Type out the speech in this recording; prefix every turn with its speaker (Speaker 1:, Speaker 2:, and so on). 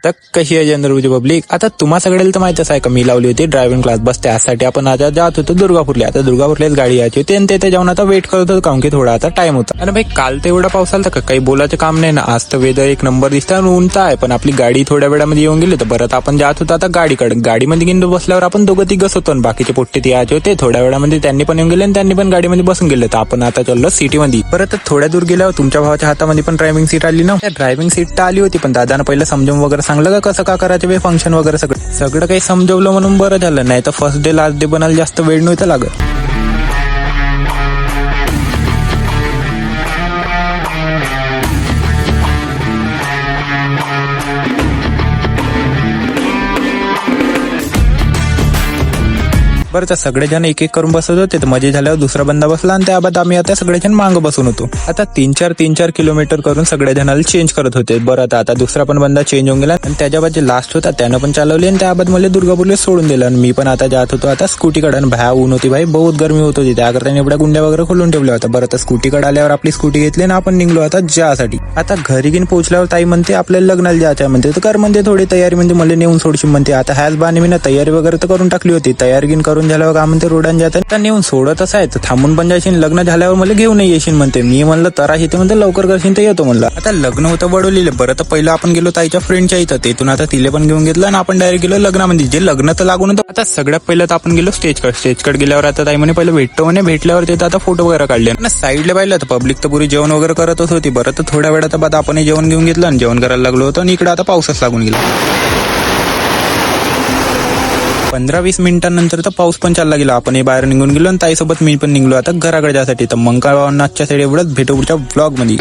Speaker 1: तर कशी आहे जनरल पब्लिक. आता तुम्हा सगळ्याला तर माहितच आहे का मी लावली होती ड्रायव्हिंग क्लास. बस त्यासाठी आपण आता जात होतो दुर्गापूरला. आता दुर्गापूरलाच गाडी यायची होती आणि ते जाऊन आता वेट करत होतो कारण की थोडा आता टाइम होता. आणि भाई काल तर एवढा पाऊस आला का काही बोलायचं काम नाही ना. आज तर वेदर एक नंबर दिसतं आणि ऊन तर आहे, पण आपली गाडी थोड्या वेळामध्ये येऊन गेली. तर परत आपण जात होतो आता गाडीकडे. गाडीमध्ये गेलो बसल्यावर आपण दोघं तिघच होतो आणि बाकीचे पोट्टे ते यायचे होते. थोड्या वेळामध्ये त्यांनी पण येऊन गेले आणि त्यांनी पण गाडीमध्ये बसून गेले. तर आपण आता चाललो सिटीमध्ये. परत थोड्या दूर गेल्यावर तुमच्या भावाच्या हातामध्ये पण ड्रायव्हिंग सीट आली ना. ड्रायव्हिंग सीट तर आली होती, पण दादानं पहिलं समजावून वगैरे सांगलं का कसं का करायचं फंक्शन वगैरे सगळं काही समजवलं म्हणून बरं झालं. नाही तर फर्स्ट डे लास्ट डे बनायला जास्त वेळ नव्हता लागत. बरं तर सगळेजण एक एक करून बसत होते. तर मजे झाल्यावर दुसरा बंदा बसला आणि त्याबाद आम्ही आता सगळेजण मागं बसून होतो. आता 3-4 किलोमीटर करून सगळ्या जणाला चेंज करत होते. बरं आता दुसरा पण बंदा चेंज होऊन गेला आणि त्याच्याबाद जे लास्ट होता त्यानं पण चालवली आणि त्याबाद मला दुर्गापूरला सोडून दिलं. आणि मी पण आता जात होतो आता स्कूटीकडे. आणि भया ऊन होती भाई, बहुत गरमी होत होती. त्याकरता एवढ्या गुंड्या वगैरे खोलून ठेवल्या होत्या. बरं तर स्कूटीकडे आल्यावर आपली स्कूटी घेतली आणि आपण निघलो आता ज्यासाठी. आता घरी घेऊन पोहोचल्यावर ताई म्हणते आपल्याला लग्नाला जायचं म्हणते. तर कर म्हणते थोडी तयारी, म्हणजे मला नेऊन सोडशी म्हणते. आता ह्याच बाने मी ना तयारी वगैरे तर करून टाकली होती. तयारी घेऊन करून झाल्यावर का म्हणते रोडान जात तर नेऊन सोडतच आहे. तर थांबून पण जाशील, लग्न झाल्यावर मला घेऊन येशील म्हणते. मी म्हणलं तरा येते म्हणते, लवकर करशील तर येतो म्हणलं. आता लग्न होतं बडोलीले. बरं तर पहिलं आपण गेलो ताईच्या फ्रेंडच्या इथं. तिथून आता तिले पण घेऊन घेतलं आणि आपण डायरेक्ट गेलो लग्नामध्ये. जे लग्न तर लागून होतं. आता सगळ्यात पहिलं तर आपण गेलो स्टेजकडे गेल्यावर आता ताई म्हणे पहिलं भेटतो म्हणे. भेटल्यावर तिथं आता फोटो वगैरे काढले आणि साईडला पाहिलं तर पब्लिक तर पुरी जेवण वगैरे करतच होती. बरं तर थोड्या वेळात बाद आपण जेवण घेऊन घेतलं आणि जेवण करायला लागलो होतो आणि इकडे आता पाऊसच लागून गेला. 15-20 मिनिटांनंतर तर पाऊस पण चालला गेला. आपण बाहेर निघून गेलो आणि ताईसोबत मी पण निघलो आता घराकडे जायसाठी. तर मंगळवारच्या साईड एवढंच. भेटू पुढच्या ब्लॉग मध्ये.